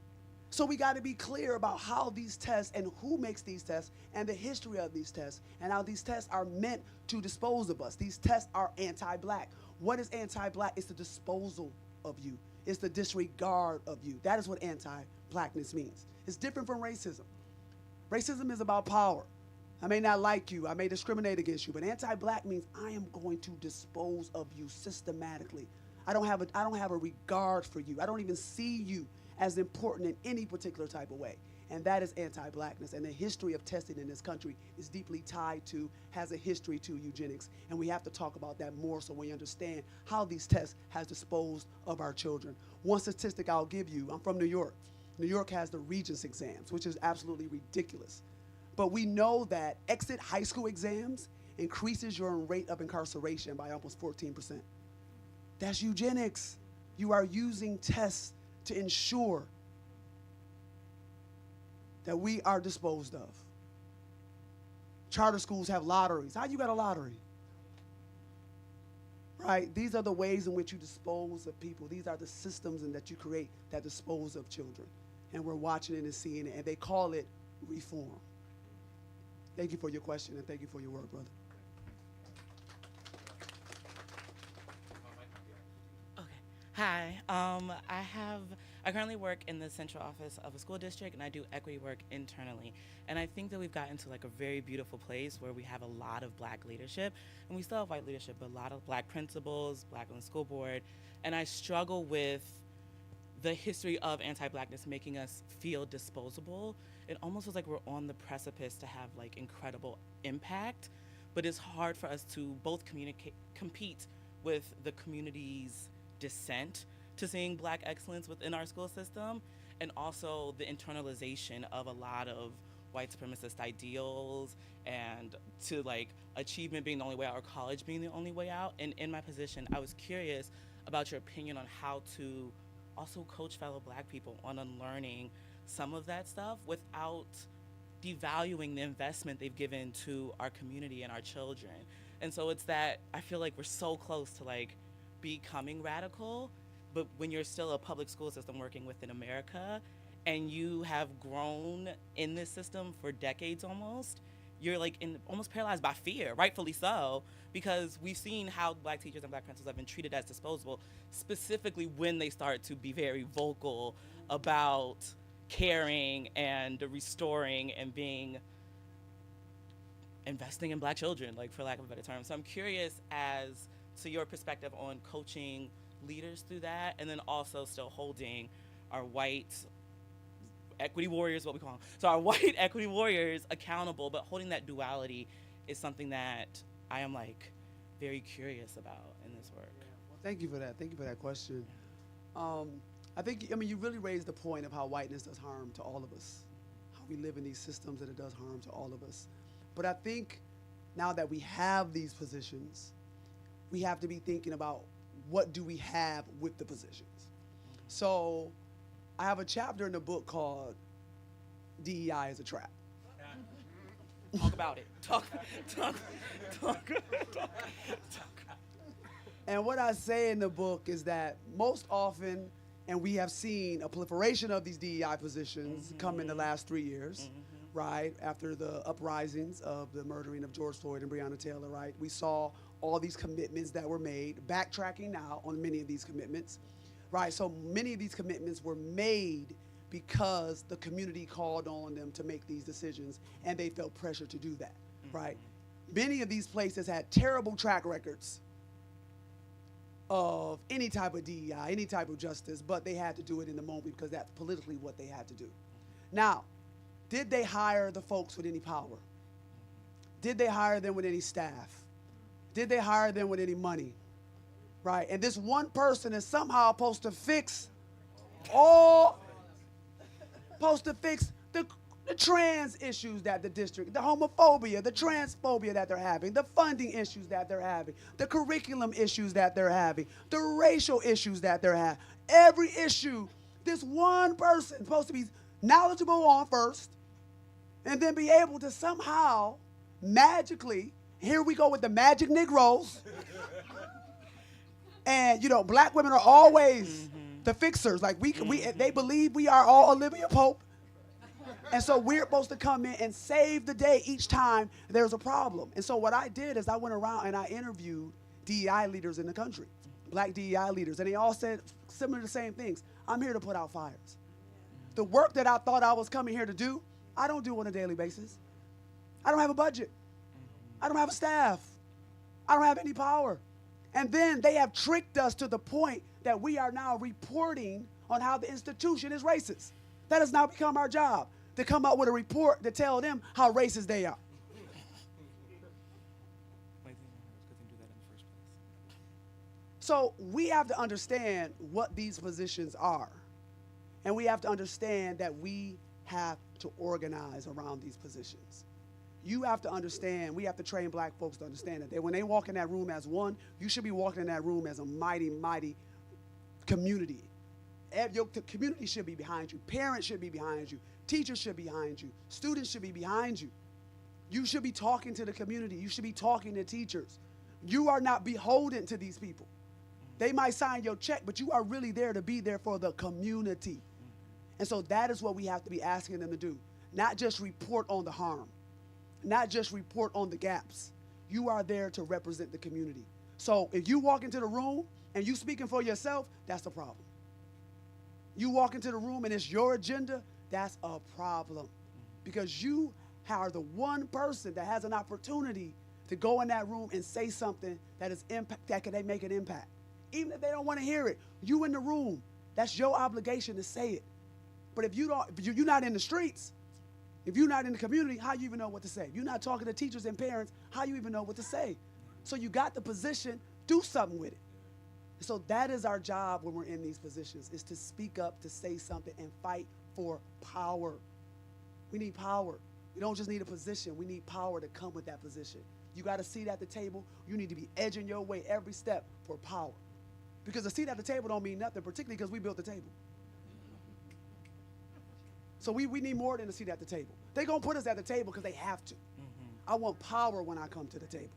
So we got to be clear about how these tests and who makes these tests and the history of these tests and how these tests are meant to dispose of us. These tests are anti-black. What is anti-black? It's the disposal of you. It's the disregard of you. That is what anti-blackness means. It's different from racism. Racism is about power. I may not like you. I may discriminate against you. But anti-black means I am going to dispose of you systematically. I don't have a regard for you. I don't even see you as important in any particular type of way. And that is anti-blackness. And the history of testing in this country is deeply tied to, has a history to eugenics. And we have to talk about that more so we understand how these tests has disposed of our children. One statistic I'll give you, I'm from New York. New York has the Regents exams, which is absolutely ridiculous. But we know that exit high school exams increases your rate of incarceration by almost 14%. That's eugenics. You are using tests to ensure that we are disposed of. Charter schools have lotteries. How you got a lottery? Right? These are the ways in which you dispose of people. These are the systems that you create that dispose of children. And we're watching it and seeing it, and they call it reform. Thank you for your question, and thank you for your work, brother. Hi, I currently work in the central office of a school district, and I do equity work internally. And I think that we've gotten to like a very beautiful place where we have a lot of black leadership, and we still have white leadership, but a lot of black principals, black on the school board. And I struggle with the history of anti-blackness making us feel disposable. It almost feels like we're on the precipice to have like incredible impact, but it's hard for us to both compete with the community's dissent to seeing black excellence within our school system, and also the internalization of a lot of white supremacist ideals, and to like achievement being the only way out or college being the only way out. And in my position, I was curious about your opinion on how to also coach fellow black people on unlearning some of that stuff without devaluing the investment they've given to our community and our children. And so it's that I feel like we're so close to like becoming radical, but when you're still a public school system working within America and you have grown in this system for decades almost, you're like almost paralyzed by fear, rightfully so, because we've seen how black teachers and black principals have been treated as disposable, specifically when they start to be very vocal about caring and restoring and investing in black children, like for lack of a better term. So I'm curious as to your perspective on coaching leaders through that, and then also still holding our white equity warriors, what we call them. So our white equity warriors accountable, but holding that duality is something that I am like very curious about in this work. Well, thank you for that. Thank you for that question. I mean, you really raised the point of how whiteness does harm to all of us, how we live in these systems, that it does harm to all of us. But I think now that we have these positions, we have to be thinking about what do we have with the positions. So I have a chapter in the book called DEI is a Trap. Talk about it. Talk. And what I say in the book is that most often, and we have seen a proliferation of these DEI positions come in the last 3 years, right? After the uprisings of the murdering of George Floyd and Breonna Taylor, right? We saw all these commitments that were made, backtracking now on many of these commitments, right? So many of these commitments were made because the community called on them to make these decisions, and they felt pressure to do that, right? Many of these places had terrible track records of any type of DEI, any type of justice, but they had to do it in the moment because that's politically what they had to do. Now, did they hire the folks with any power? Did they hire them with any staff? Did they hire them with any money? Right? And this one person is somehow supposed to fix the trans issues that the district, the homophobia, the transphobia that they're having, the funding issues that they're having, the curriculum issues that they're having, the racial issues that they're having. Every issue, this one person is supposed to be knowledgeable on first, and then be able to somehow magically, here we go with the magic Negroes. And black women are always the fixers. Like they believe we are all Olivia Pope. And so we're supposed to come in and save the day each time there's a problem. And so what I did is I went around and I interviewed DEI leaders in the country, black DEI leaders, and they all said similar to the same things. I'm here to put out fires. The work that I thought I was coming here to do, I don't do on a daily basis. I don't have a budget. I don't have a staff. I don't have any power. And then they have tricked us to the point that we are now reporting on how the institution is racist. That has now become our job, to come up with a report to tell them how racist they are. So we have to understand what these positions are. And we have to understand that we have to organize around these positions. You have to understand, we have to train black folks to understand that when they walk in that room as one, you should be walking in that room as a mighty, mighty community. Your community should be behind you. Parents should be behind you. Teachers should be behind you. Students should be behind you. You should be talking to the community. You should be talking to teachers. You are not beholden to these people. They might sign your check, but you are really there to be there for the community. And so that is what we have to be asking them to do. Not just report on the harm. Not just report on the gaps. You are there to represent the community. So if you walk into the room and you speaking for yourself, that's the problem. You walk into the room and it's your agenda, that's a problem. Because you are the one person that has an opportunity to go in that room and say something that is that can make an impact. Even if they don't want to hear it, you in the room, that's your obligation to say it. But if you're not in the streets, if you're not in the community, how you even know what to say? If you're not talking to teachers and parents, how you even know what to say? So you got the position, do something with it. So that is our job when we're in these positions, is to speak up, to say something, and fight for power. We need power. We don't just need a position. We need power to come with that position. You got a seat at the table. You need to be edging your way every step for power. Because a seat at the table don't mean nothing, particularly because we built the table. So we need more than a seat at the table. They're going to put us at the table because they have to. I want power when I come to the table.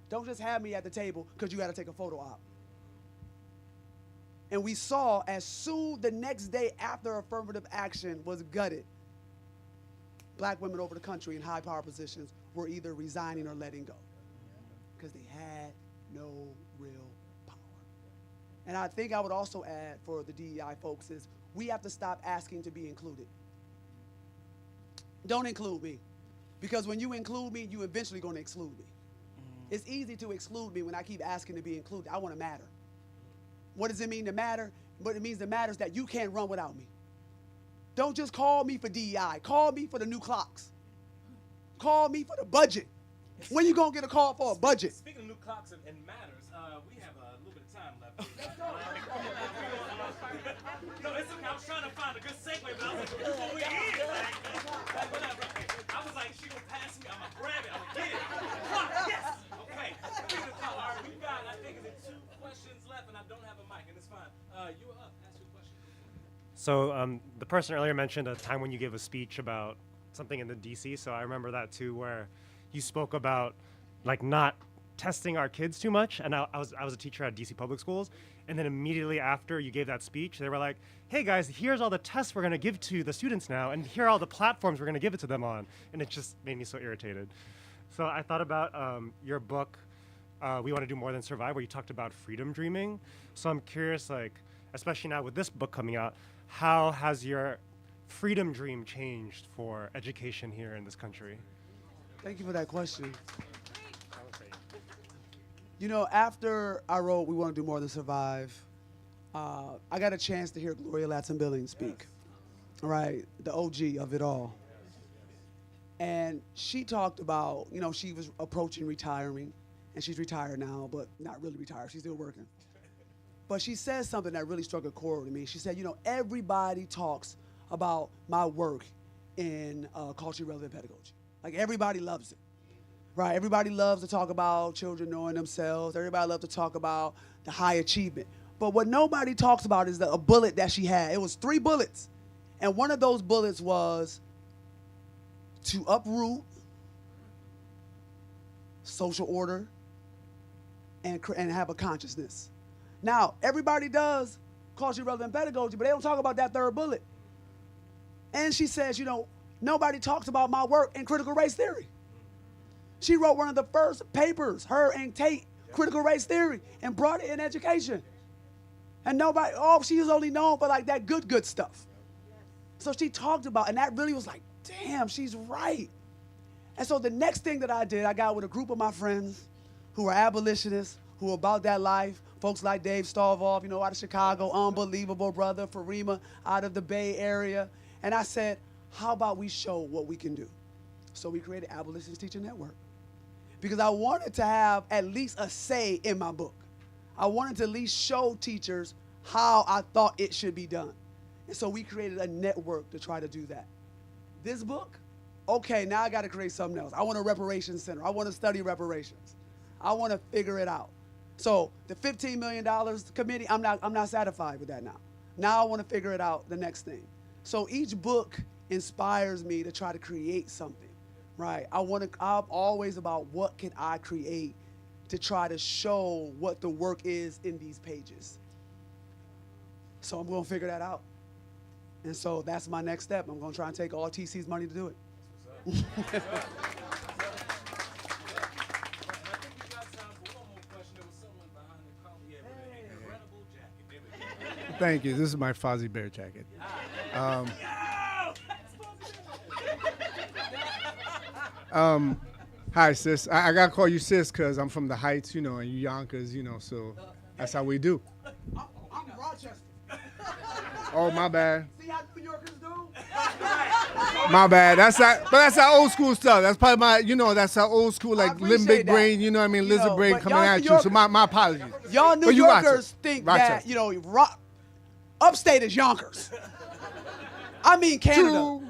Don't just have me at the table because you got to take a photo op. And we saw as soon the next day after affirmative action was gutted, black women over the country in high power positions were either resigning or letting go because they had no real power. And I think I would also add for the DEI folks is we have to stop asking to be included. Don't include me, because when you include me, you eventually going to exclude me. It's easy to exclude me when I keep asking to be included. I want to matter. What does it mean to matter? What it means to matter is that you can't run without me. Don't just call me for DEI. Call me for the new clocks. Call me for the budget. When you going to get a call for a budget? Speaking of new clocks and matters, we have a little bit of time left. No, it's okay. I was trying to find a good segue, but I was like, before we end, like whatever. I was like, she will pass me. I'm going to grab it. I'm going to get it. Clock, yes. Okay. Speaking of clock, all right, we've got, I think, is it 2 questions left, and I don't have a mic, and it's fine. You were up. Ask your question. So the person earlier mentioned a time when you gave a speech about something in the DC. So I remember that too, where you spoke about like not testing our kids too much. And I was a teacher at DC public schools. And then immediately after you gave that speech, they were like, hey guys, here's all the tests we're going to give to the students now. And here are all the platforms we're going to give it to them on. And it just made me so irritated. So I thought about your book, We Want to Do More Than Survive, where you talked about freedom dreaming. So I'm curious, like, especially now with this book coming out, how has your freedom dream changed for education here in this country? Thank you for that question. You know, after I wrote We Want to Do More Than Survive, I got a chance to hear Gloria Ladson-Billings speak, right? The OG of it all. And she talked about, you know, she was approaching retiring, and she's retired now, but not really retired. She's still working. But she said something that really struck a chord with me. She said, you know, everybody talks about my work in culturally relevant pedagogy. Like, everybody loves it, right? Everybody loves to talk about children knowing themselves. Everybody loves to talk about the high achievement. But what nobody talks about is a bullet that she had. It was 3 bullets. And one of those bullets was to uproot social order and have a consciousness. Now, everybody does culturally relevant pedagogy, but they don't talk about that third bullet. And she says, nobody talks about my work in critical race theory. She wrote one of the first papers, her and Tate, critical race theory, and brought it in education. And she was only known for like that good stuff. So she talked about, and that really was like, damn, she's right. And so the next thing that I did, I got with a group of my friends who are abolitionists, who are about that life, folks like Dave Stovall, out of Chicago, unbelievable brother, Farima, out of the Bay Area. And I said, how about we show what we can do? So we created Abolitionist Teacher Network. Because I wanted to have at least a say in my book. I wanted to at least show teachers how I thought it should be done. And so we created a network to try to do that. This book, okay, now I got to create something else. I want a reparations center. I want to study reparations. I want to figure it out. So the $15 million committee, I'm not satisfied with that now. Now I want to figure it out, the next thing. So each book inspires me to try to create something, right? I'm always about what can I create to try to show what the work is in these pages. So I'm going to figure that out. And so that's my next step. I'm going to try and take all TC's money to do it. Thank you. This is my Fozzie Bear jacket. Hi, sis. I got to call you sis because I'm from the Heights, and you Yonkers, so that's how we do. I'm Rochester. Oh, my bad. See how New Yorkers do? My bad. That's our old school stuff. That's probably my, that's our old school, like limbic brain, lizard brain coming at you. So my apologies. Y'all New Yorkers think that, upstate is Yonkers. I mean Canada. True.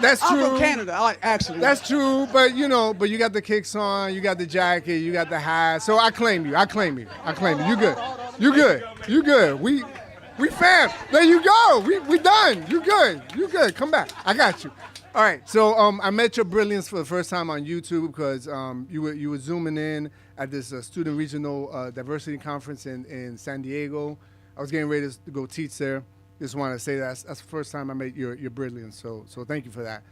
That's true. I'm from Canada, actually. That's true, but you got the kicks on, you got the jacket, you got the hat. So I claim you. You good. You good. We fam. There you go. We done. You good. Come back. I got you. All right. So I met your brilliance for the first time on YouTube because you were zooming in at this student regional diversity conference in San Diego. I was getting ready to go teach there. Just wanted to say that's the first time I met your brilliance. So thank you for that.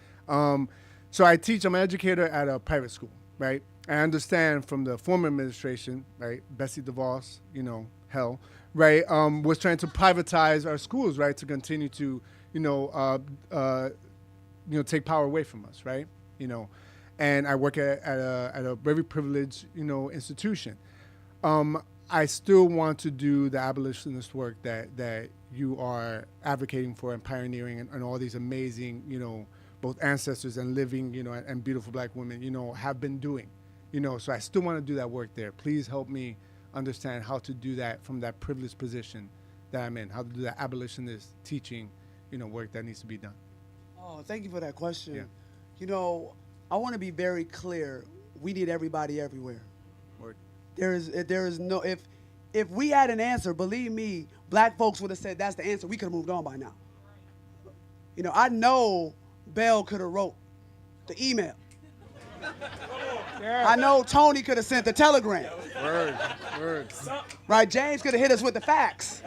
So I'm an educator at a private school, right? I understand from the former administration, right? Betsy DeVos, hell, right? Was trying to privatize our schools, right? To continue to, take power away from us, right? And I work at a very privileged, institution. I still want to do the abolitionist work that you are advocating for and pioneering and all these amazing, both ancestors and living, and beautiful black women, have been doing, so I still want to do that work there. Please help me understand how to do that from that privileged position that I'm in, how to do that abolitionist teaching, work that needs to be done. Oh, thank you for that question. Yeah. I want to be very clear. We need everybody everywhere. Word. There is no, if we had an answer, believe me, black folks would have said that's the answer. We could have moved on by now. I know Bell could have wrote the email. I know Tony could have sent the telegram. Word. Right, James could have hit us with the facts.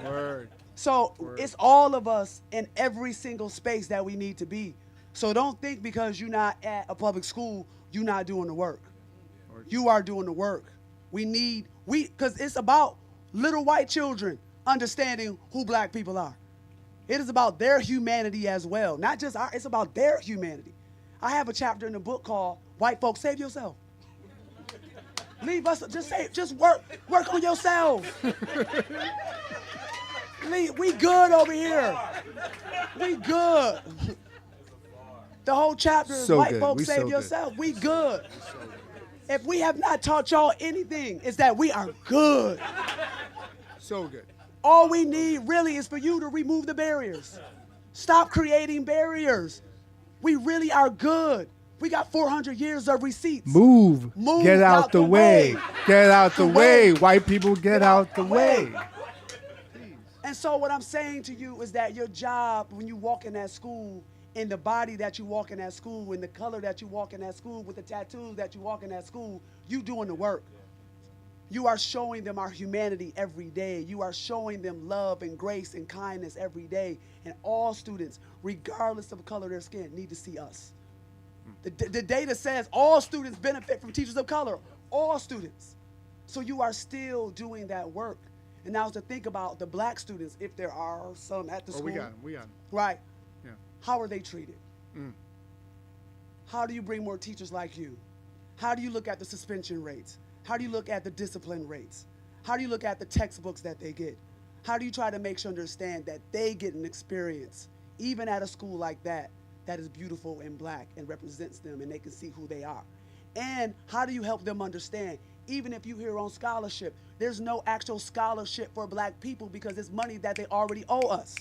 Word. So it's all of us in every single space that we need to be. So don't think because you're not at a public school, you're not doing the work. You are doing the work. Because it's about little white children understanding who black people are. It is about their humanity as well. Not just it's about their humanity. I have a chapter in the book called White Folks Save Yourself. Leave us, just work on yourself. We good over here. We good. The whole chapter is White Folks Save Yourself. We good. If we have not taught y'all anything, it's that we are good. So good. All we need really is for you to remove the barriers. Stop creating barriers. We really are good. We got 400 years of receipts. Move. Get out the way. Get out the way. White people, get out the way. And And so what I'm saying to you is that your job when you walk in that school, in the body that you walk in that school, in the color that you walk in that school, with the tattoos that you walk in that school, you doing the work. You are showing them our humanity every day. You are showing them love and grace and kindness every day. And all students, regardless of the color of their skin, need to see us. The data says all students benefit from teachers of color. All students. So you are still doing that work. And now to think about the black students, if there are some at the school. We got them. Right. Yeah. How are they treated? How do you bring more teachers like you? How do you look at the suspension rates? How do you look at the discipline rates? How do you look at the textbooks that they get? How do you try to make sure understand that they get an experience, even at a school like that, that is beautiful and black and represents them and they can see who they are? And how do you help them understand, even if you're here on scholarship, there's no actual scholarship for black people because it's money that they already owe us.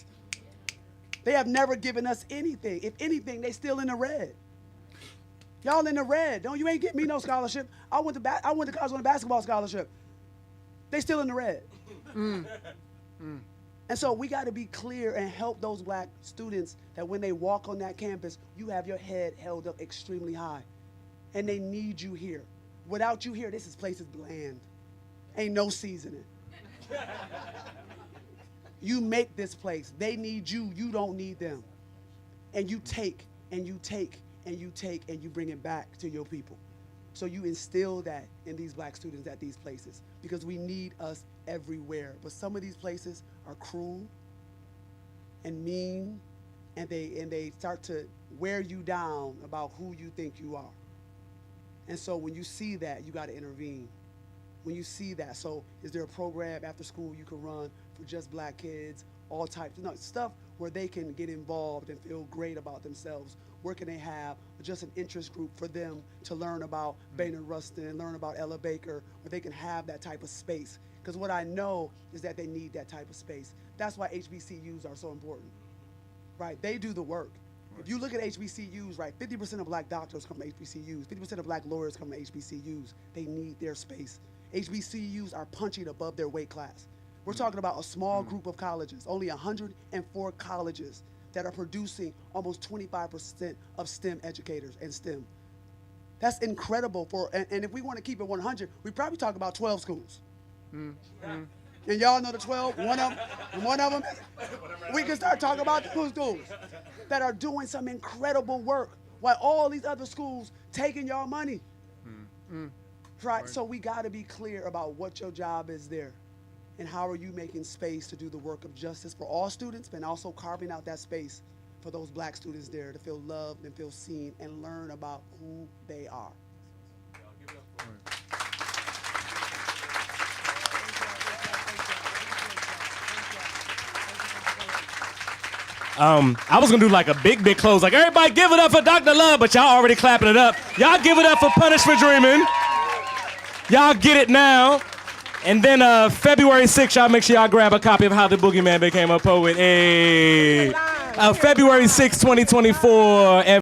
They have never given us anything. If anything, they still in the red. Y'all in the red. You ain't getting me no scholarship. I went to college on a basketball scholarship. They still in the red. And so we got to be clear and help those black students that when they walk on that campus, you have your head held up extremely high. And they need you here. Without you here, this place is bland. Ain't no seasoning. You make this place. They need you. You don't need them. And you take, and you take, and you take, and you bring it back to your people. So you instill that in these black students at these places because we need us everywhere. But some of these places are cruel and mean, and they start to wear you down about who you think you are. And so when you see that, you got to intervene. When you see that, so is there a program after school you can run for just black kids, all types, stuff where they can get involved and feel great about themselves? Where can they have just an interest group for them to learn about Baynard Rustin, learn about Ella Baker, where they can have that type of space? Because what I know is that they need that type of space. That's why HBCUs are so important, right? They do the work. If you look at HBCUs, right, 50% of black doctors come from HBCUs, 50% of black lawyers come from HBCUs. They need their space. HBCUs are punching above their weight class. We're talking about a small group of colleges, only 104 colleges that are producing almost 25% of STEM educators and STEM. That's incredible and if we want to keep it 100, we probably talk about 12 schools. And y'all know the 12, one of them, we can start talking about the schools that are doing some incredible work while all these other schools taking y'all money. Right, so we gotta be clear about what your job is there and how are you making space to do the work of justice for all students, but also carving out that space for those black students there to feel loved and feel seen and learn about who they are. I was gonna do like a big close, like everybody give it up for Dr. Love, but y'all already clapping it up. Y'all give it up for Punish for Dreaming. Y'all get it now. And then February 6th, y'all make sure y'all grab a copy of How the Boogeyman Became a Poet. Hey. February 6th, 2024.